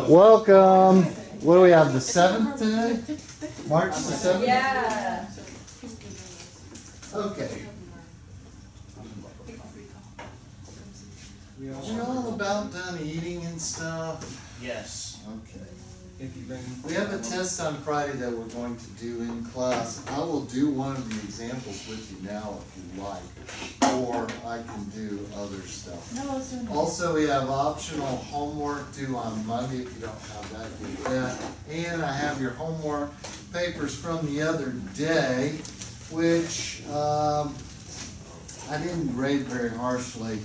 Welcome. What do we have, the 7th today? March the 7th? Yeah. Okay. We all about done eating and stuff? Yes. Okay. We have a test on Friday that we're going to do in class. I will do one of the examples with you now if you like, or I can do other stuff. Also, we have optional homework due on Monday. If you don't have that, do that. And I have your homework papers from the other day, which I didn't grade very harshly.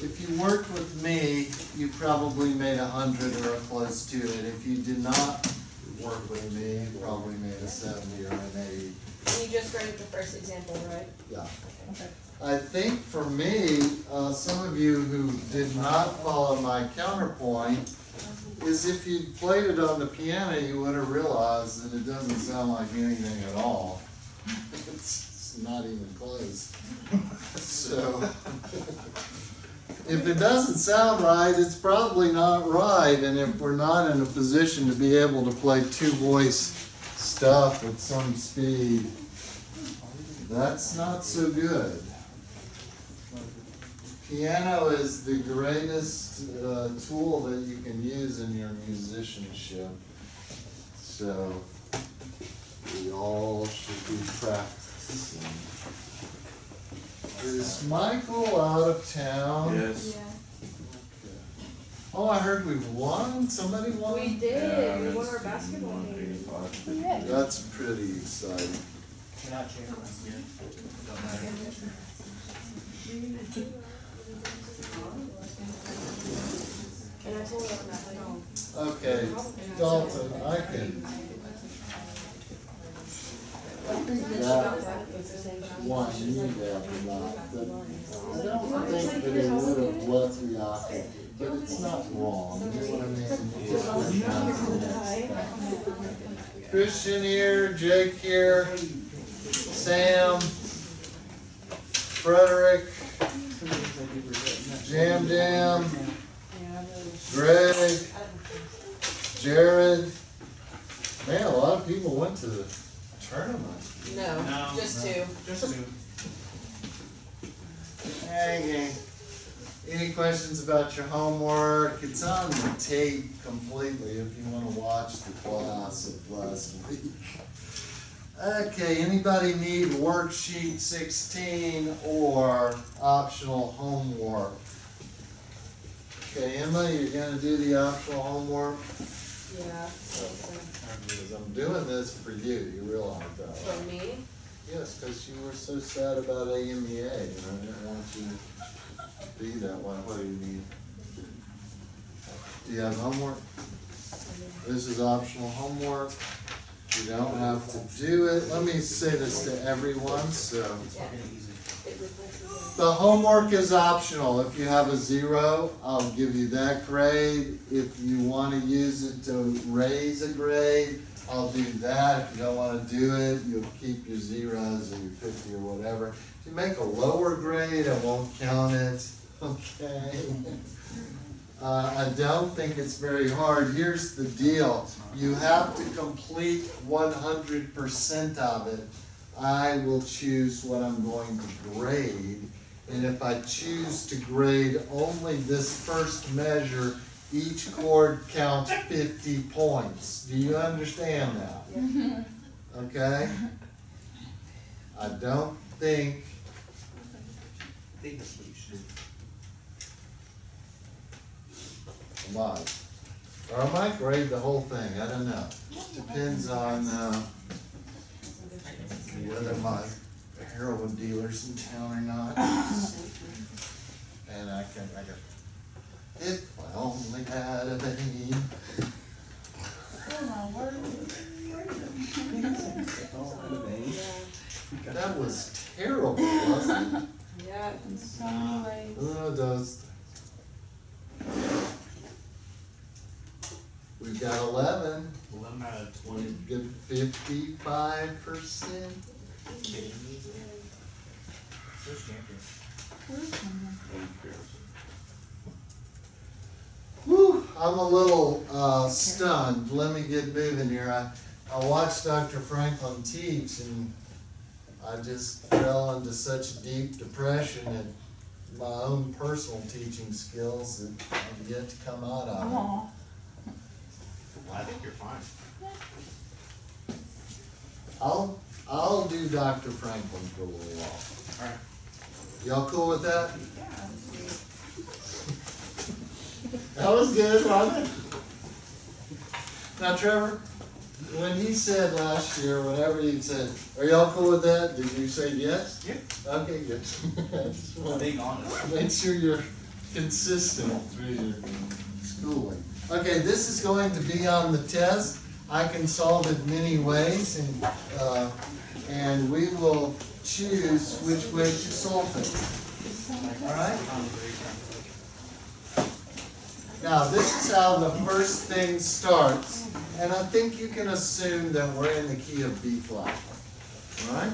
If you worked with me, you probably made 100 or close to it. If you did not work with me, you probably made a 70 or an 80. And you just graded the first example, right? Yeah. Okay. I think for me, some of you who did not follow my counterpoint, is if you played it on the piano, you would have realized that it doesn't sound like anything at all. It's not even close. So, if it doesn't sound right, it's probably not right, and if we're not in a position to be able to play two-voice stuff at some speed, that's not so good. Piano is the greatest tool that you can use in your musicianship, so we all should be practicing. Is Michael out of town? Yes. Yeah. Oh, I heard we won. Somebody won? We did. We won our basketball game. Yeah. That's pretty exciting. Can I check one here? And I told her on that phone. Okay, Dalton, I think that one you need to have a lot, but I don't think that it would have left the option, but it's not wrong, you know what I mean? It just went down to the next step. Christian here, Jake here, Sam, Frederick, Jam, Greg, Jared. Man, a lot of people went to the tournament. No, just two. Just two. Okay. Any questions about your homework? It's on the tape completely if you want to watch the class of last week. Okay, anybody need worksheet 16 or optional homework? Okay, Emma, you're going to do the optional homework? Yeah. Because I'm doing this for you, you realize that, For right? me? Yes, because you were so sad about AMEA, and I didn't want you to be that way. What do you need? Do you have homework? This is optional homework. You don't have to do it. Let me say this to everyone, so. The homework is optional. If you have a 0, I'll give you that grade. If you want to use it to raise a grade, I'll do that. If you don't want to do it, you'll keep your 0s or your 50 or whatever. If you make a lower grade, I won't count it. Okay? I don't think it's very hard. Here's the deal. You have to complete 100% of it. I will choose what I'm going to grade. And if I choose to grade only this first measure, each chord counts 50 points. Do you understand that? Yeah. Okay? I don't think That's what you should do. I might. Or I might grade the whole thing. I don't know. Depends on whether my heroin dealers in town or not. And I got, if I only had a vein. That was terrible, wasn't it? Yeah. Those. We've got 11. 11 out of 20. Good 55%. Who's champion? Whew, I I'm a little stunned. Let me get moving here. I watched Dr. Franklin teach, and I just fell into such a deep depression at my own personal teaching skills that I've yet to come out of it. Aw. Well, I think you're fine. I'll do Dr. Franklin for a little while. Alright. Y'all cool with that? Yeah, That was good, wasn't it? Now, Trevor, when he said last year, whenever he said, "Are y'all cool with that?" Did you say yes? Yeah. Okay, good. I just want Being honest. to make sure you're consistent through your schooling. Okay, this is going to be on the test. I can solve it many ways, and we will choose which way to solve it. All right? Now, this is how the first thing starts, and I think you can assume that we're in the key of B flat. All right?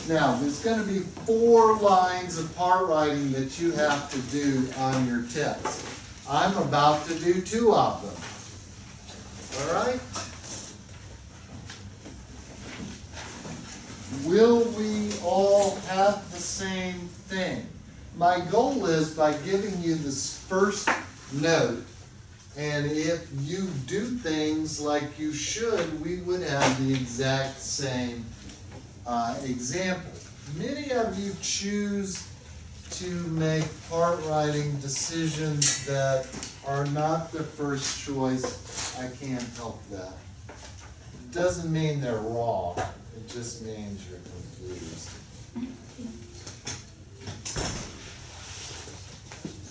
Now, there's going to be 4 lines of part writing that you have to do on your test. I'm about to do 2 of them. All right? Will we all have the same thing? My goal is, by giving you this first note, and if you do things like you should, we would have the exact same example. Many of you choose to make part writing decisions that are not the first choice. I can't help that. It doesn't mean they're wrong. It just means you're confused.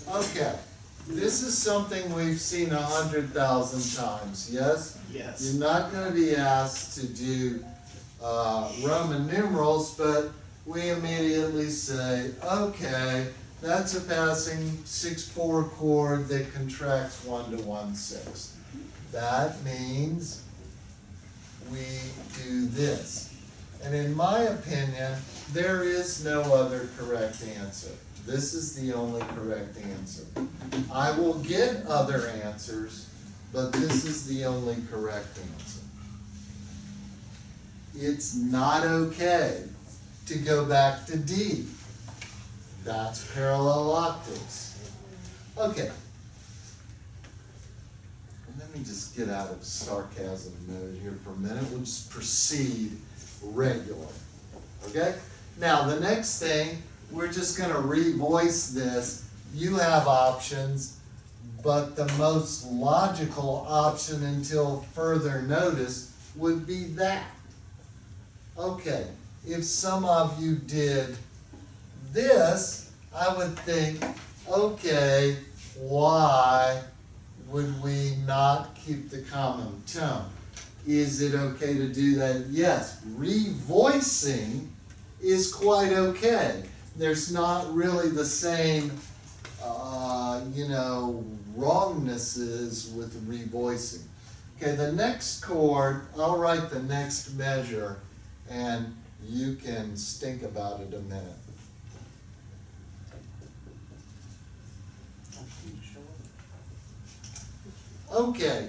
Okay, this is something we've seen 100,000 times, yes? Yes. You're not going to be asked to do Roman numerals, but we immediately say, okay, that's a passing 6/4 chord that contracts 1 to 1/6. That means we do this. And in my opinion, there is no other correct answer. This is the only correct answer. I will get other answers, but this is the only correct answer. It's not okay to go back to D. That's parallel octaves. Okay. Let me just get out of sarcasm mode here for a minute. We'll just proceed regular. Okay? Now, the next thing, we're just going to revoice this. You have options, but the most logical option until further notice would be that. Okay, if some of you did this, I would think, okay, why would we not keep the common tone? Is it okay to do that? Yes, revoicing is quite okay. There's not really the same, wrongnesses with revoicing. Okay, the next chord, I'll write the next measure, and you can stink about it a minute. Okay,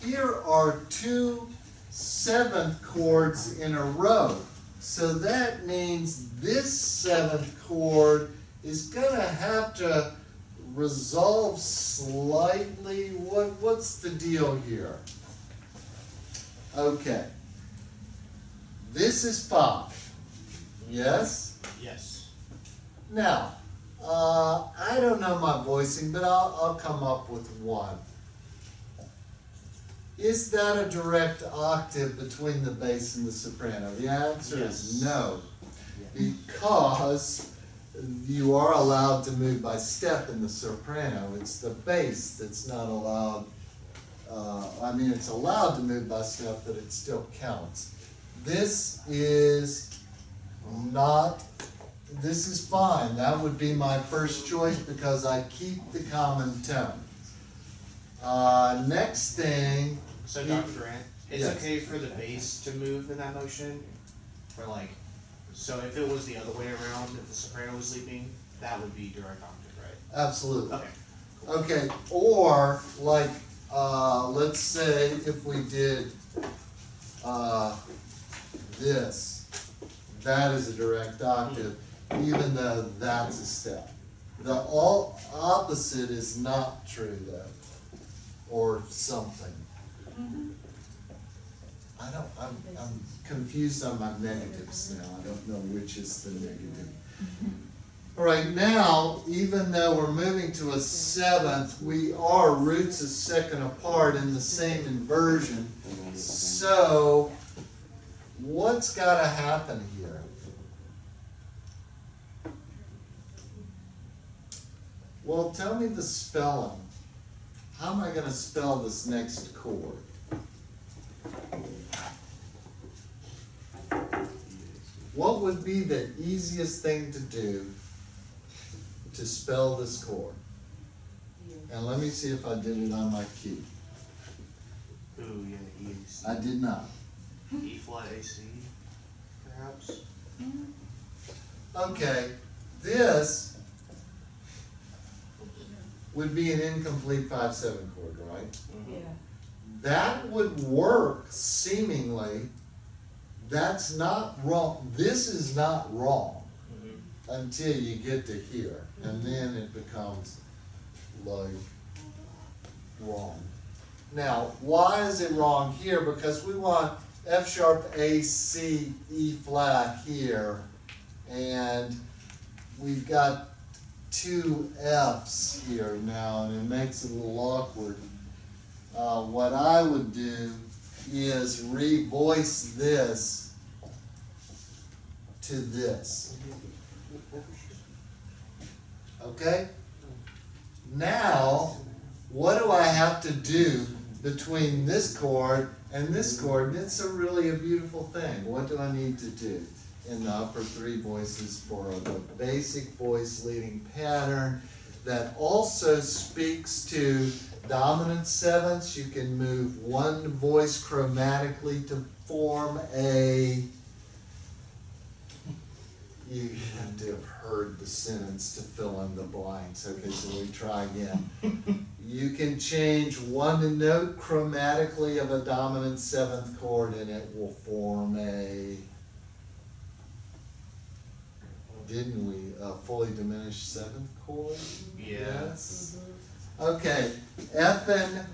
here are 2 7th chords in a row. So that means this 7th chord is going to have to resolve slightly. What's the deal here? Okay. This is 5. Yes? Yes. Now, I don't know my voicing, but I'll come up with 1. Is that a direct octave between the bass and the soprano? The answer is no, because you are allowed to move by step in the soprano. It's the bass that's not allowed. It's allowed to move by step, but it still counts. This is not, this is fine. That would be my first choice because I keep the common tone. Next thing. So Dr. Grant, it's Yes. okay for the bass to move in that motion? So if it was the other way around, if the soprano was leaping, that would be direct octave, right? Absolutely. Okay. Okay, or like, let's say if we did, this, that is a direct octave, even though that's a step. The all opposite is not true though, or something. I'm confused on my negatives now, I don't know which is the negative. All right, now, even though we're moving to a seventh, we are roots a second apart in the same inversion. So, what's got to happen here? Well, tell me the spelling. How am I going to spell this next chord? What would be the easiest thing to do to spell this chord? And let me see if I did it on my key. Ooh, yeah, E, C. I did not. E flat, A, C, perhaps? Okay, this would be an incomplete 5/7 chord, right? Yeah. That would work seemingly. That's not wrong. This is not wrong until you get to here, and then it becomes like wrong. Now, why is it wrong here? Because we want F sharp, A, C, E flat here, and we've got two F's here now, and it makes it a little awkward. What I would do is revoice this to this. Okay? Now, what do I have to do between this chord and this chord? It's really a beautiful thing. What do I need to do in the upper three voices for the basic voice leading pattern that also speaks to dominant sevenths? You can move one voice chromatically to form a, you have to have heard the sentence to fill in the blanks. Okay, so we try again. You can change one note chromatically of a dominant seventh chord and it will form a, didn't we, a fully diminished seventh chord? Yes. Okay, FN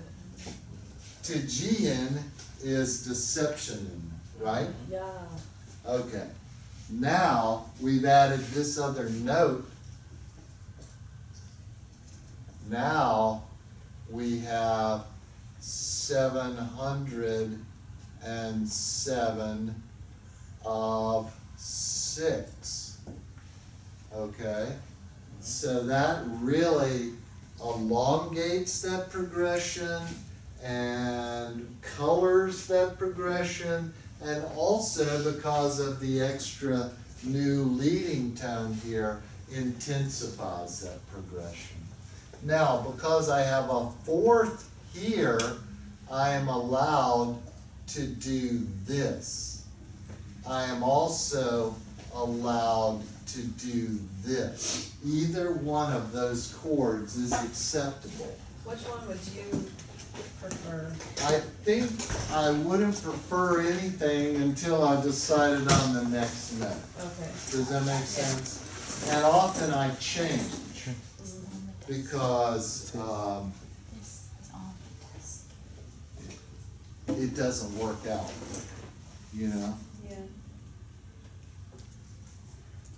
to GN is deception, right? Yeah. Okay, now we've added this other note. Now we have 707 of 6. Okay, so that really elongates that progression and colors that progression, and also because of the extra new leading tone here, intensifies that progression. Now, because I have a fourth here, I am allowed to do this. I am also allowed to do this. Either one of those chords is acceptable. Which one would you prefer? I think I wouldn't prefer anything until I decided on the next note. Okay. Does that make sense? And often I change because it doesn't work out, you know? Yeah.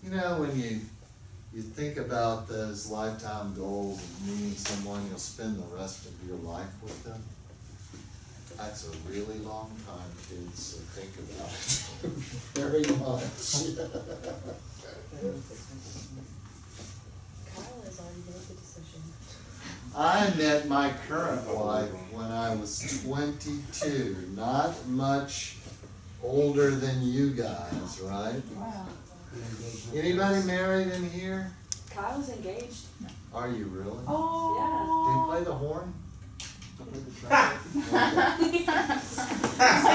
You know, when you think about those lifetime goals of meeting someone you'll spend the rest of your life with them, that's a really long time, kids, so think about it very much. Kyle has already made the decision. I met my current wife when I was 22, not much older than you guys, right? Wow. Anybody married in here? Kyle's engaged. Are you really? Oh. Do you play the horn?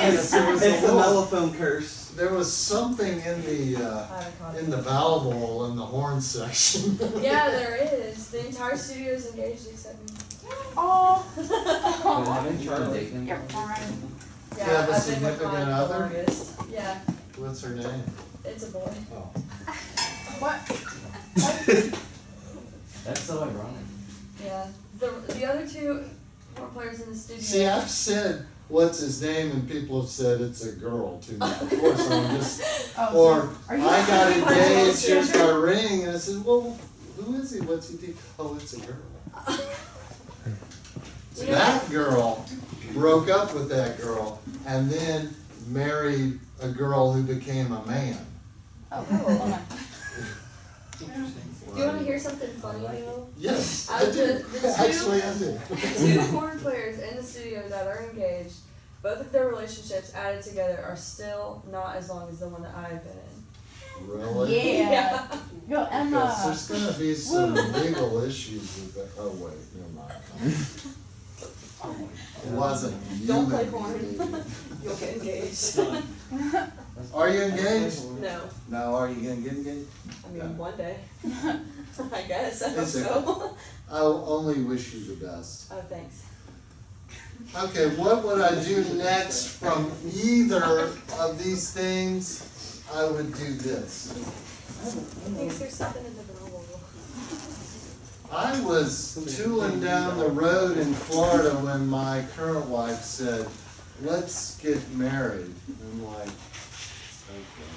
It's the mellophone curse. There was something in the, I haven't caught in it. the vowel bowl in the horn section. Yeah, there is. The entire studio is engaged except me. Oh. But haven't you been dating? You're fine. You have a I've been with significant mine the other? longest. Yeah, What's her name? it's a boy. Oh. What? That's so ironic. Yeah. The other two horn players in the studio. See, I've said, what's his name, and people have said it's a girl to me. Of course, I'm just, Oh, or so are you? I got My engaged, here's sister. my ring, and I said, well, who is he, what's he do? Oh, it's a girl. You know- That girl broke up with that girl, and then married a girl who became a man. Oh, hold on. Do you want to hear something funny though? Yes, I Out of do. the two- Actually, I do. The two horn players in the studio that are engaged, both of their relationships added together are still not as long as the one that I've been in. Really? Yeah. Yo, Because Emma. there's gonna be some legal issues with that. Oh, wait, never mind. It wasn't you. Don't play that corn. engaged. You'll get engaged. Are you engaged? No, No, are you gonna get engaged? I mean Yeah. one day. I guess. I hope It's okay. so. I'll only wish you the best. Oh, thanks. Okay, what would I do next from either of these things? I would do this. Thinks there's something in the Bible. I was tooling down the road in Florida when my current wife said, let's get married. I'm like, okay.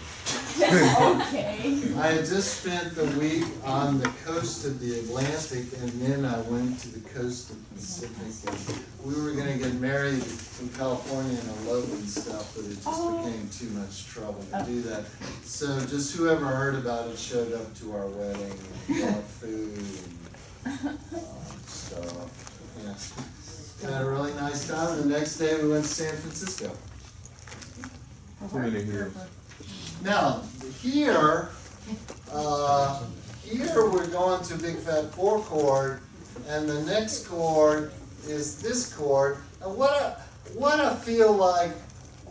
Okay. I had just spent the week on the coast of the Atlantic, and then I went to the coast of the Pacific, and we were gonna get married in California and elope and stuff, but it just became too much trouble to do that. So just whoever heard about it showed up to our wedding and brought food and stuff. Yeah. Had a really nice time, and the next day we went to San Francisco. Now, here we're going to Big Fat 4 chord, and the next chord is this chord. And what I feel like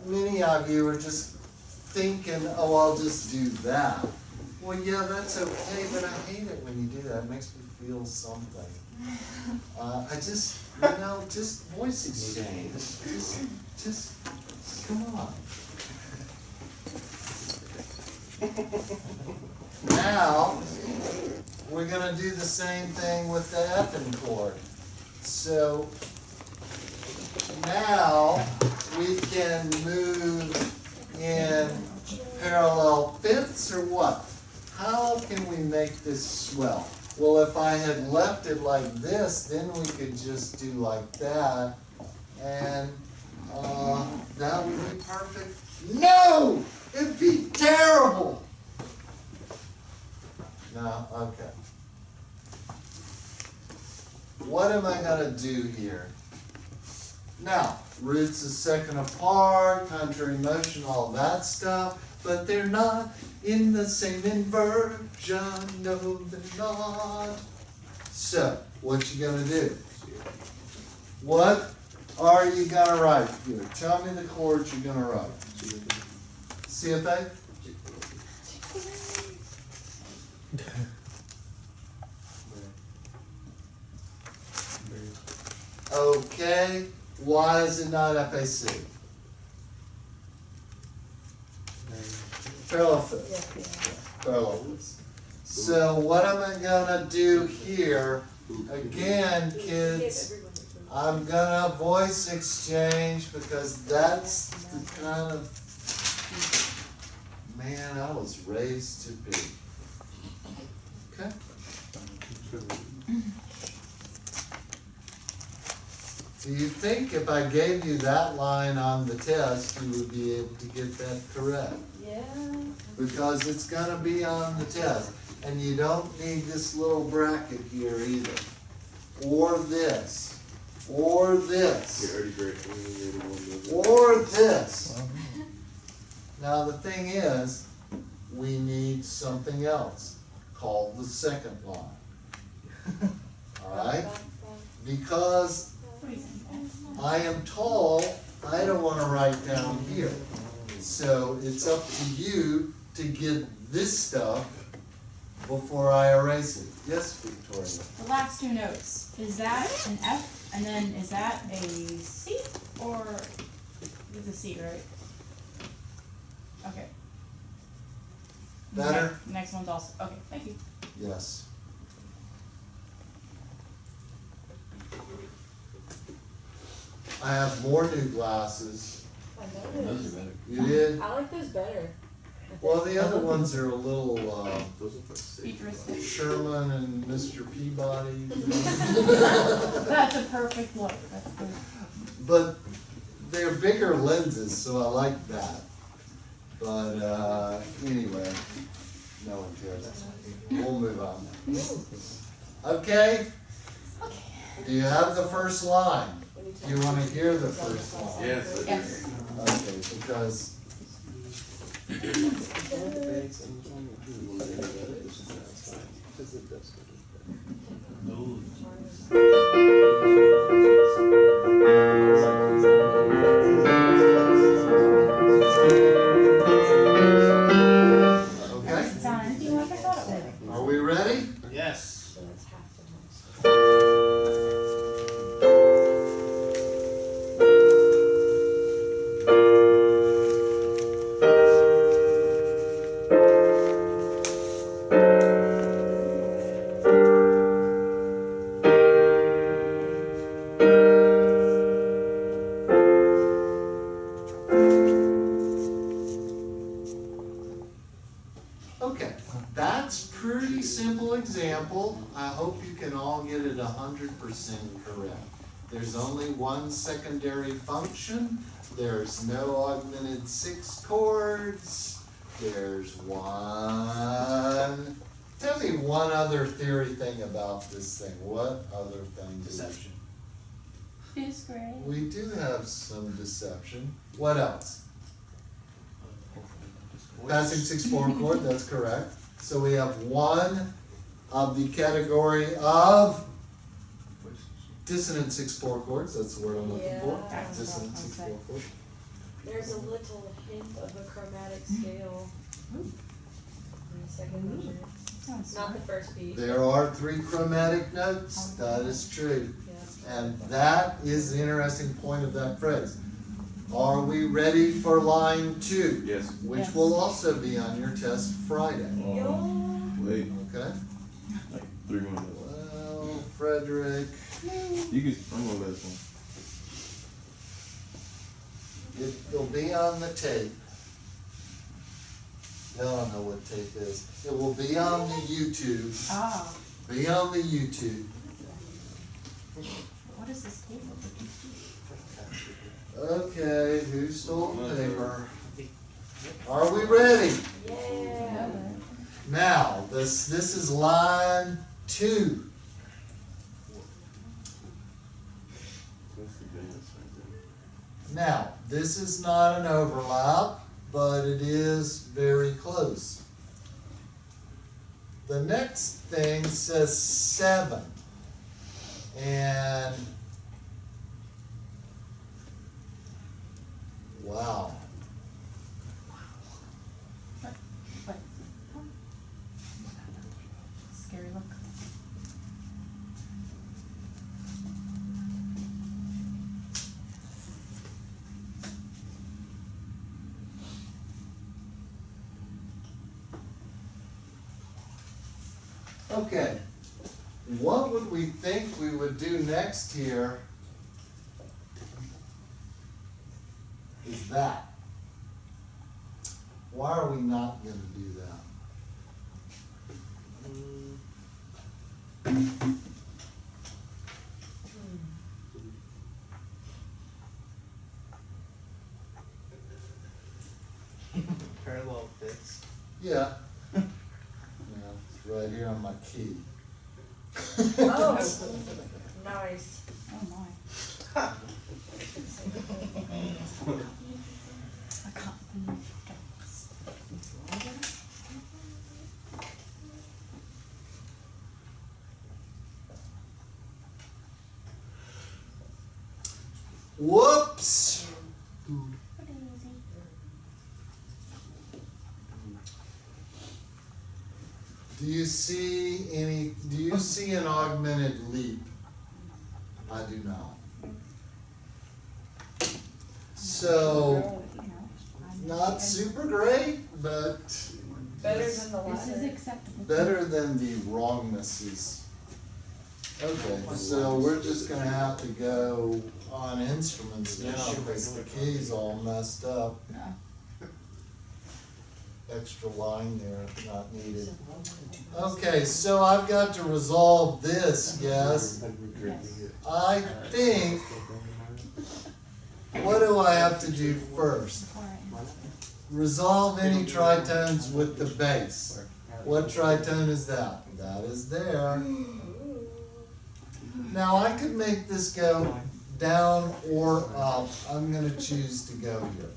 many of you are just thinking, oh, I'll just do that. Well, yeah, that's okay, but I hate it when you do that. It makes me feel something. I just, just voice exchange. Just, come on. Now, we're gonna do the same thing with the F'ing chord. So, now, we can move in parallel fifths or what? How can we make this swell? Well, if I had left it like this, then we could just do like that, and that would be perfect. No! It'd be terrible! No, okay. What am I gonna do here? Now, roots a second apart, contrary motion, all that stuff, but they're not in the same inversion, no they're not. So, what you gonna do? What are you gonna write here? Tell me the chords you're gonna write. CFA? Okay, why is it not FAC? Parallel fifths. Parallel fifths. So what am I gonna do here? Again, kids, I'm gonna voice exchange because that's the kind of man I was raised to be. Okay? Do you think if I gave you that line on the test, you would be able to get that correct? Yeah. Because it's gonna be on the test. And you don't need this little bracket here either. Or this. Or this. Or this. Now the thing is, we need something else called the second line. Alright? Because I am tall, I don't want to write down here. So it's up to you to get this stuff before I erase it. Yes, Victoria? The last two notes, is that an F, and then is that a C, or it's a C, right? Okay. Better? Next one's also, okay, thank you. Yes. I have more new glasses. I know Those those. are better. You did? I like those better. Well, the other ones are a little, Futuristic. Sherman and Mr. Peabody. That's a perfect look, that's good. But they're bigger lenses, so I like that. But, anyway, no one cares. We'll move on. Okay? Do you have the first line? Do you wanna hear the first line? Yes. Yes. Okay, because okay, It's on anything like I thought it would. are we ready? Yes. So it's half the house. Okay, that's pretty simple example. I hope you can all get it 100% correct. There's only one secondary function. There's no augmented 6 chords. There's one. Tell me one other theory thing about this thing. What other thing? Deception. Fifth grade. We do have some deception. What else? Passing 6/4 chord, that's correct. So we have one of the category of dissonant 6/4 chords, that's the word I'm looking for. Yeah. Dissonant 6/4 chord. There's a little hint of a chromatic scale in the second measure. Sounds Not smart. the first beat. There are 3 chromatic notes, that is true. Yeah. And that is the interesting point of that phrase. Are we ready for line 2? Yes. Which Yes. will also be on your test Friday, Yo. Wait, okay? like 3 more minutes. Well, Frederick, You can, I'm gonna let this one. it'll be on the tape. Y'all know what tape is. It will be on the YouTube, Ah, be on the YouTube. what is this table? Okay, who stole the paper? Are we ready? Yeah. Now, this is line 2. Now, this is not an overlap, but it is very close. The next thing says 7. And wow. What? Scary look. Okay, what would we think we would do next here is that. Why are we not gonna do that? Parallel fifths. Yeah. Yeah, it's right here on my key. Oh, nice. Oh my. I can't believe this. Whoops! Pretty easy. Do you see an augmented leap? I do not. So, not super great, but Better than the This is latter. acceptable. better than the wrongnesses. Okay, so we're just gonna have to go on instruments now, because the key's all messed up. No. Extra line there, not needed. Okay, so I've got to resolve this, yes. I think, what do I have to do first? Resolve any tritones with the base. What tritone is that? That is there. Now I could make this go down or up. I'm gonna choose to go here.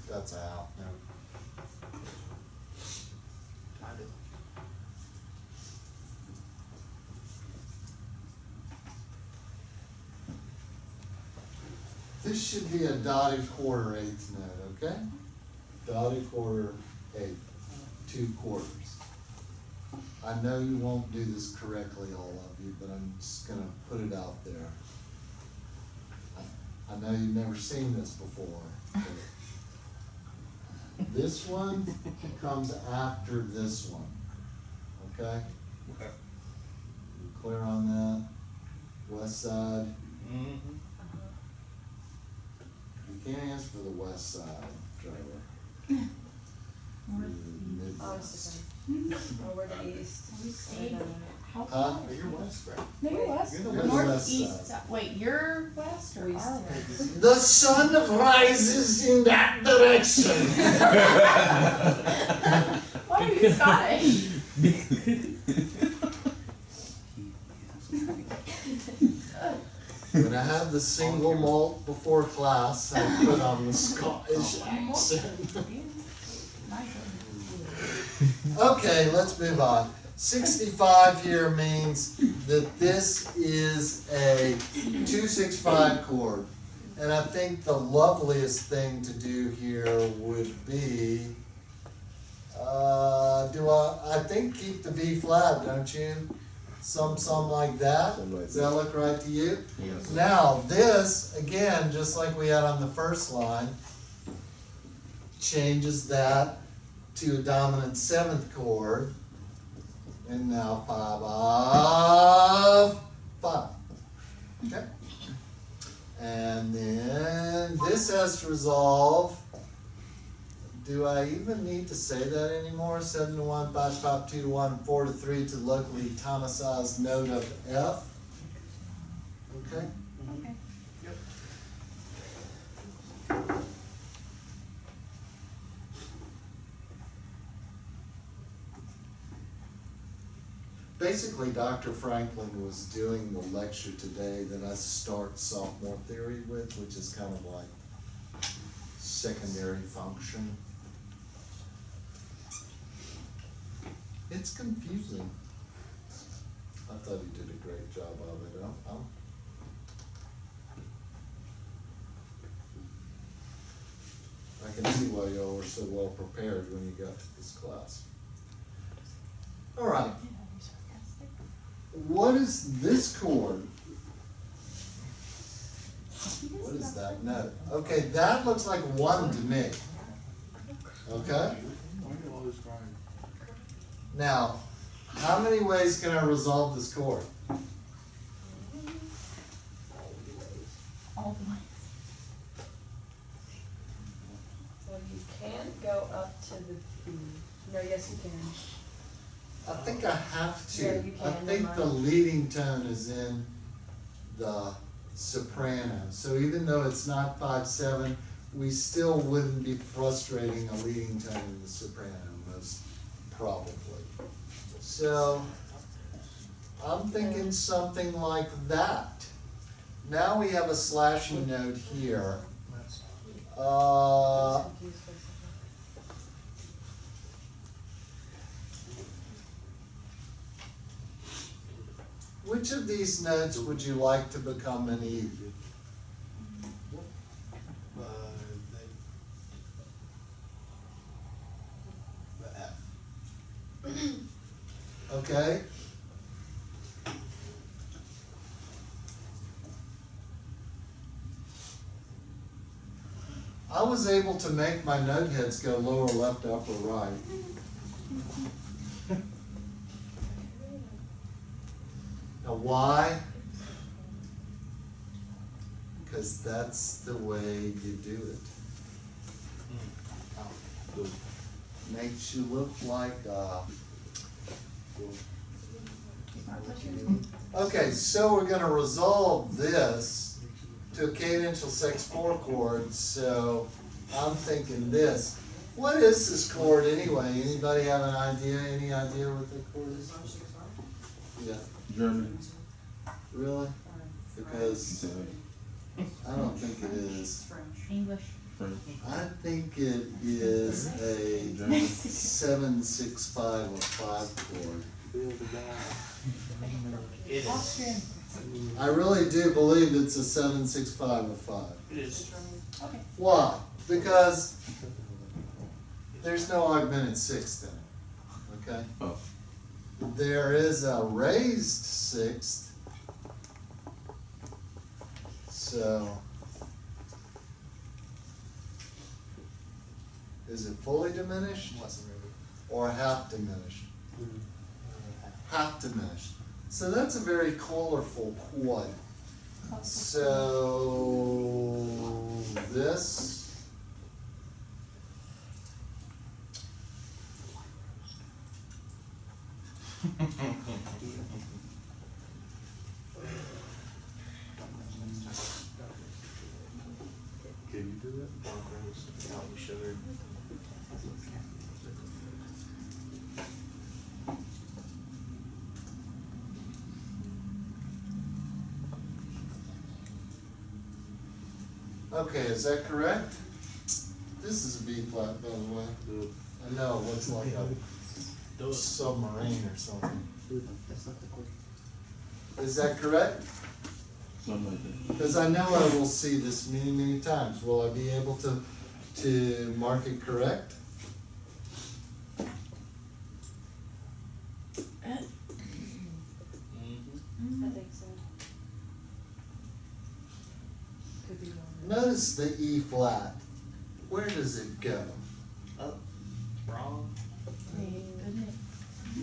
That's a half note. This should be a dotted quarter eighth note, okay? Dotted quarter eighth, 2/4. I know you won't do this correctly, all of you, but I'm just gonna put it out there. I know you've never seen this before. But this one comes after this one, okay? Okay. You clear on that? West side, Mm-hmm. you can't answer for the west side, Trevor. I was just oh, we're the east. We stayed. How Huh? far? You're west, right? No, you're west. You're the west Northeast. side. Wait, you're west or East. our west? The sun rises in that direction. Why are you Scottish? When I have the single malt before class, I put on the Scottish accent. Okay, let's move on. 65 here means that this is a 2-6-5 chord. And I think the loveliest thing to do here would be, I think keep the B flat, don't you? Some like that. Does that look right to you? Yes. Now, this, again, just like we had on the first line, changes that to a dominant 7th chord. And now 5 of 5. Okay? And then this has to resolve. Do I even need to say that anymore? 7 to 1, 5 to 5, 2 to 1, 4 to 3 to locally tonicized note of F. Okay? Okay. Basically, Dr. Franklin was doing the lecture today that I start sophomore theory with, which is kind of like secondary function. It's confusing. I thought he did a great job of it. I can see why y'all were so well prepared when you got to this class. All right. What is this chord? What is that note? Okay, that looks like 1 to me. Okay? Why are you always crying? Now, how many ways can I resolve this chord? All the way. So you can't go up to the B. No, yes you can. I think I have to. Yeah, you I can, think never the mind. leading tone is in the soprano. So even though it's not 5/7, we still wouldn't be frustrating a leading tone in the soprano, most probably. So I'm thinking something like that. Now we have a slashing note here. I was confused for a second. Which of these notes would you like to become an E? The F. Okay? I was able to make my note heads go lower left, upper right. Now why? Because that's the way you do it. Makes you look like okay, so we're gonna resolve this to a cadential 6/4 chord, so I'm thinking this. What is this chord anyway? Anybody have an idea? Any idea what the chord is? Yeah, German. really? Because I don't think it is. English. French. I think it is a 7/6/5 or 5 chord. It is. Austrian. I really do believe it's a 7/6/5 or 5. It is. Okay. Why? Because there's no augmented sixth in it, okay? Oh. There is a raised sixth, so is it fully diminished or half diminished? Half diminished. So that's a very colorful chord. So this Can you do that? Sugar. okay, is that correct? This is a B flat, by the way. I know, it looks like a submarine or something. Is that correct? Something like that. Because I know I will see this many, many times. Will I be able to mark it correct? I think so. Could be wrong. Notice the E flat. Where does it go? Wrong.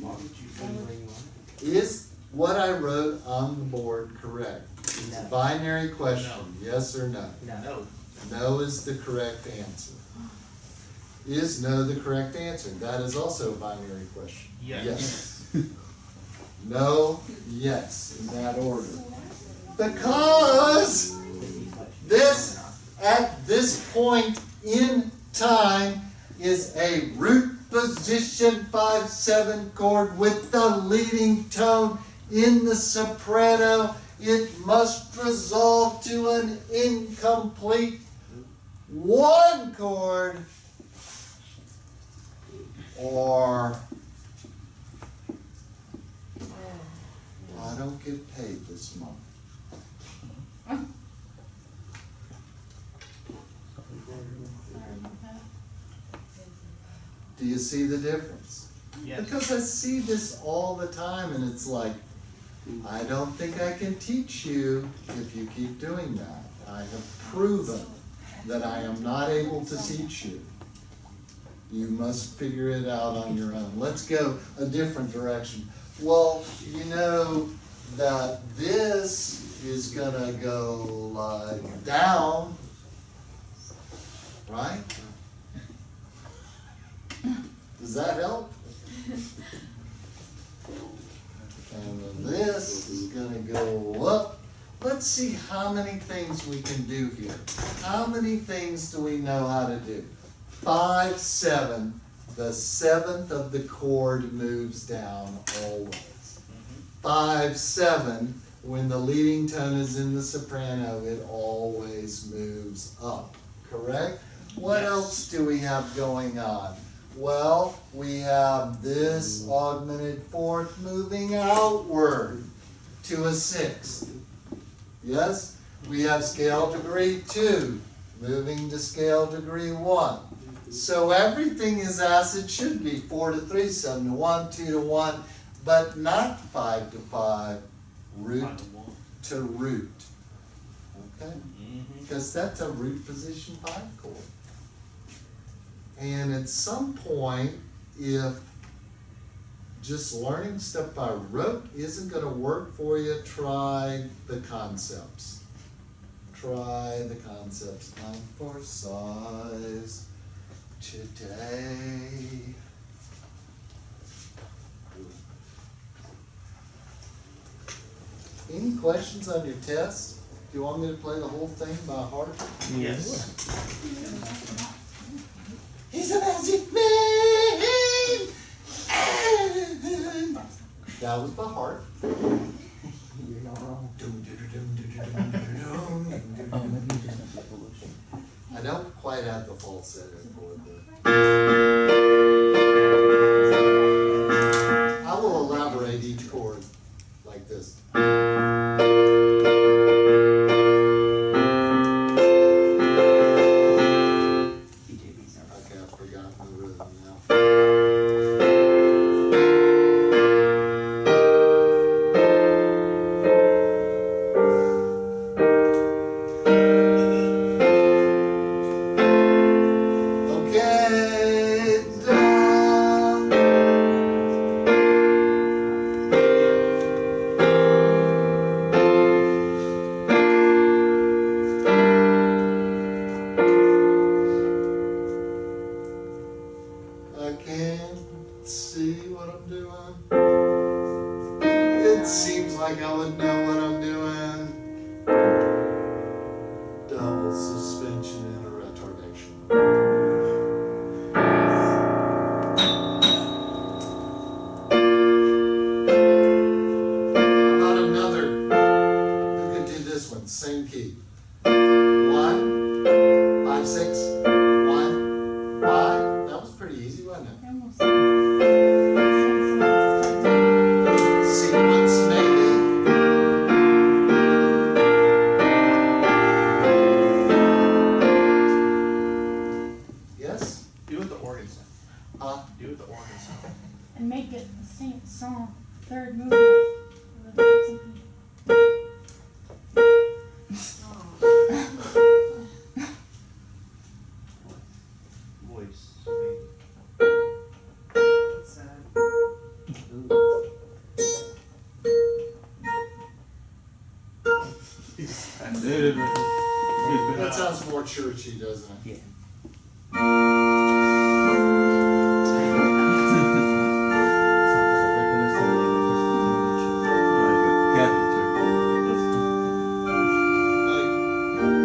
Why would you put it where you want it? Is what I wrote on the board correct? It's a No. binary question, yes or no? No. No is the correct answer. Is no the correct answer? That is also a binary question. Yes. No, yes, in that order. Because this, at this point in time, is a root position 5/7 chord with the leading tone in the soprano. It must resolve to an incomplete one chord or I don't get paid this month. Do you see the difference? Yes. Because I see this all the time and it's like, I don't think I can teach you if you keep doing that. I have proven that I am not able to teach you. You must figure it out on your own. Let's go a different direction. Well, you know that this is gonna go like down, right? Does that help? And then this is gonna go up. Let's see how many things we can do here. How many things do we know how to do? 5/7, the seventh of the chord moves down always. 5/7, when the leading tone is in the soprano, it always moves up, correct? What Yes. else do we have going on? Well, we have this augmented fourth moving outward to a sixth. Yes? We have scale degree 2 moving to scale degree 1. So everything is as it should be, 4 to 3, 7 to 1, 2 to 1, but not 5 to 5, root to root. Okay? Because that's a root position 5 chord. And at some point, if just learning stuff by rote isn't going to work for you, try the concepts. Try the concepts. Time for size today. Any questions on your test? Do you want me to play the whole thing by heart? Yes. He's a magic man! That was by heart. You're not wrong. Oh, maybe you just have to pollution. I don't quite have the falsetto for the. I will elaborate each chord like this. Okay, I've forgotten the rhythm now. Okay, done. I can't see what I'm doing. It seems like I would know what I'm doing. Double suspension and a retardation. How about another? Who could do this one? Same key. 1, 5, 6, 1, 5. That was pretty easy, wasn't it? Almost. Sequence maybe. Yes? Do what the organ said. Do what the organ said. And make it the same song, third movement. Voice. That sounds more churchy, doesn't it? Yeah.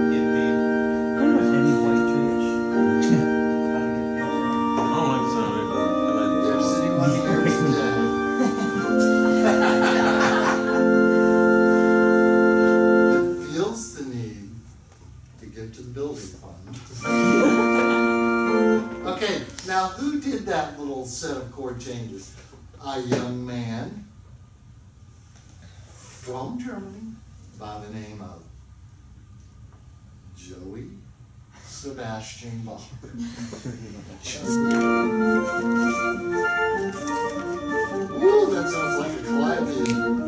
Get paid. Any white trash? There's anyone here today? That feels the need to give to the building fund. Okay, now who did that little set of chord changes? A young man from Germany by the name of Joey Sebastian Bach. Ooh, that sounds like a clavier.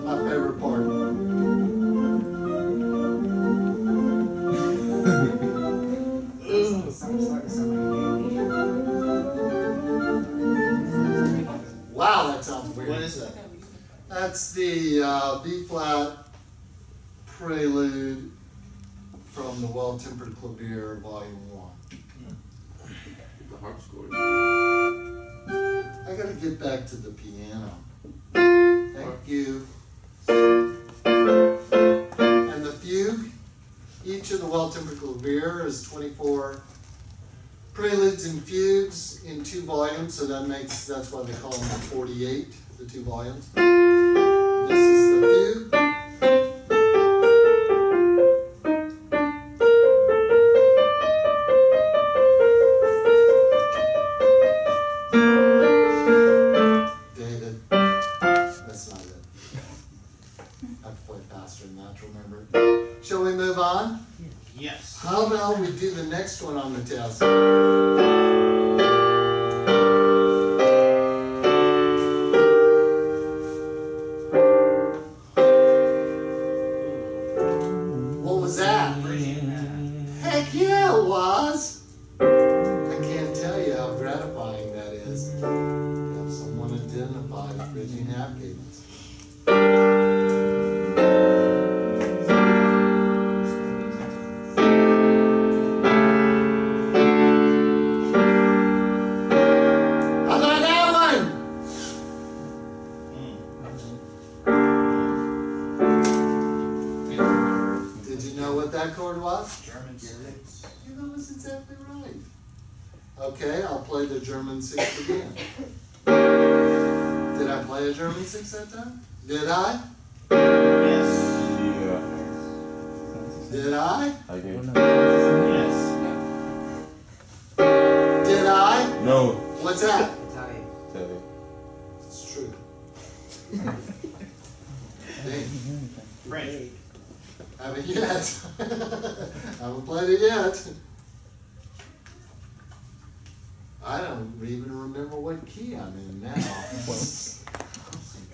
My favorite part. Wow, that sounds weird. What is that? That's the B flat prelude from the Well-Tempered Clavier, Volume 1. The harpsichord. I gotta get back to the piano. Thank you. well-tempered clavier is 24 preludes and fugues in 2 volumes, so that's why they call them the 48, the 2 volumes. This is the fugue. David, that's not it. I have to play faster than that to remember it. Shall we move on? Yes. How about we do the next one on the test? What was that? Heck yeah, it was! I can't tell you how gratifying that is to have someone identify the bridging half cadence. How about that one? Did you know what that chord was? German 6. You know, that's exactly right. Okay, I'll play the German 6 again. Did I play a German 6 that time? Did I? Yes. Did I? I do. Yes. Did I? No. What's that? Italian. Teddy. It's true. Dang, French. haven't yet. Haven't played it yet. I don't even remember what key I'm in now. It's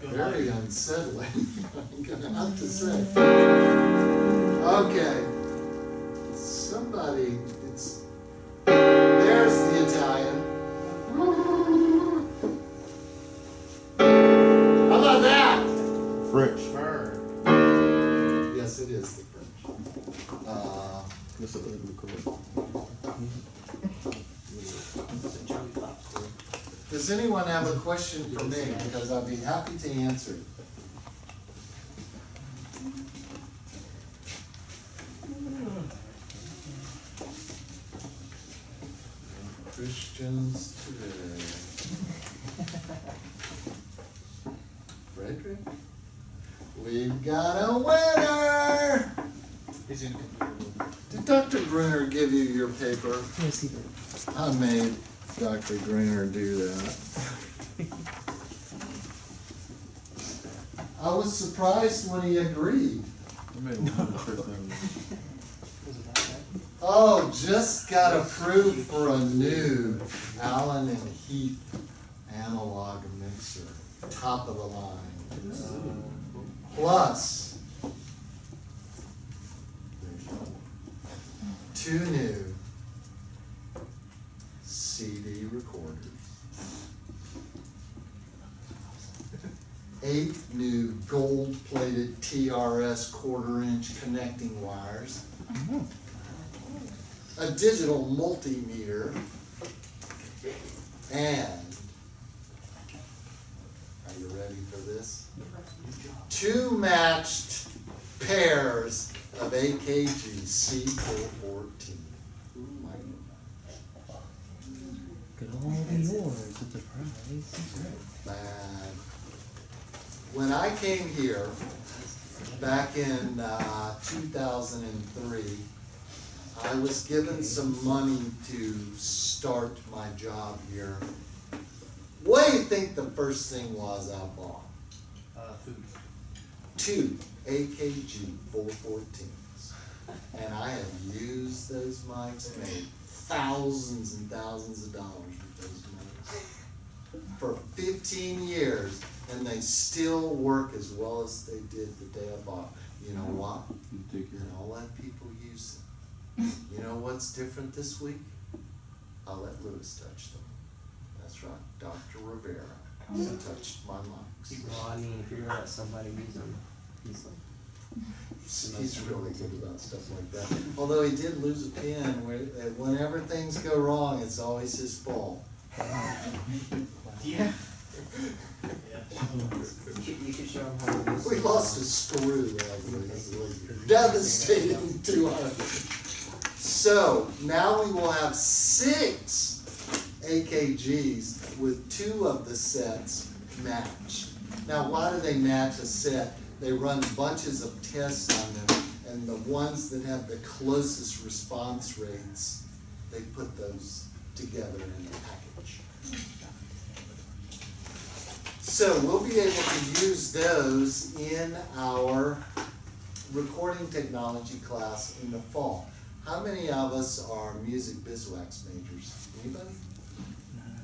very unsettling, I'm gonna have to say. Okay. Somebody, there's the Italian. How about that? French. Fur. Yes, it is the French. That's a ugly chord. Does anyone have a question for me? Because I'd be happy to answer. Christians today. Frederick? We've got a winner! He's in computer. Did Dr. Gruner give you your paper? Yes, he did. I made Dr. Gruner do that. I was surprised when he agreed. I made one the first time. Oh, just got approved for a new Allen and Heath analog mixer, top of the line. Plus, 2 new CD recorders, 8 new gold-plated TRS quarter-inch connecting wires, a digital multimeter, and, are you ready for this? 2 matched pairs of AKG C414. Could all be yours with the prize. Man. When I came here back in 2003, I was given some money to start my job here. What do you think the first thing was I bought? Food. 2 AKG 414s. And I have used those mics, made thousands and thousands of dollars with those mics for 15 years, and they still work as well as they did the day I bought. You know what? And I'll let people use them. You know what's different this week? I'll let Lewis touch them. That's right, Dr. Rivera touched my mics. Well, I mean, if you're gonna let somebody use them, he's like, He's really good about stuff like that. Although he did lose a pen, whenever things go wrong, it's always his fault. Yeah. you could show him how to use We lost a screw, devastating to our So now we will have 6 AKGs with 2 of the sets matched. Now, why do they match a set? They run bunches of tests on them, and the ones that have the closest response rates, they put those together in a package. So we'll be able to use those in our recording technology class in the fall. How many of us are music bizwax majors? Anybody?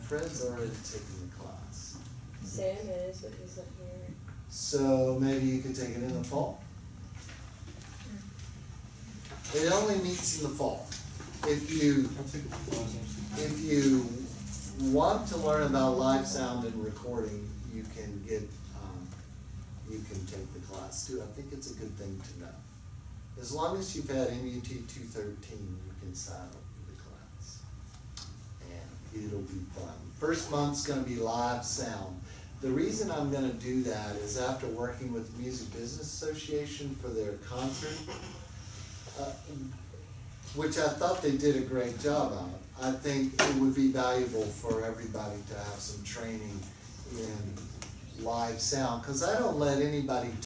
Fred's already taken the class. Sam is, but he's not here. So maybe you could take it in the fall? It only meets in the fall. If you want to learn about live sound and recording, you can get, you can take the class too. I think it's a good thing to know. As long as you've had MUT 213, you can sign up for the class. And it'll be fun. First month's gonna be live sound. The reason I'm gonna do that is after working with the Music Business Association for their concert, which I thought they did a great job on. I think it would be valuable for everybody to have some training in live sound, because I don't let anybody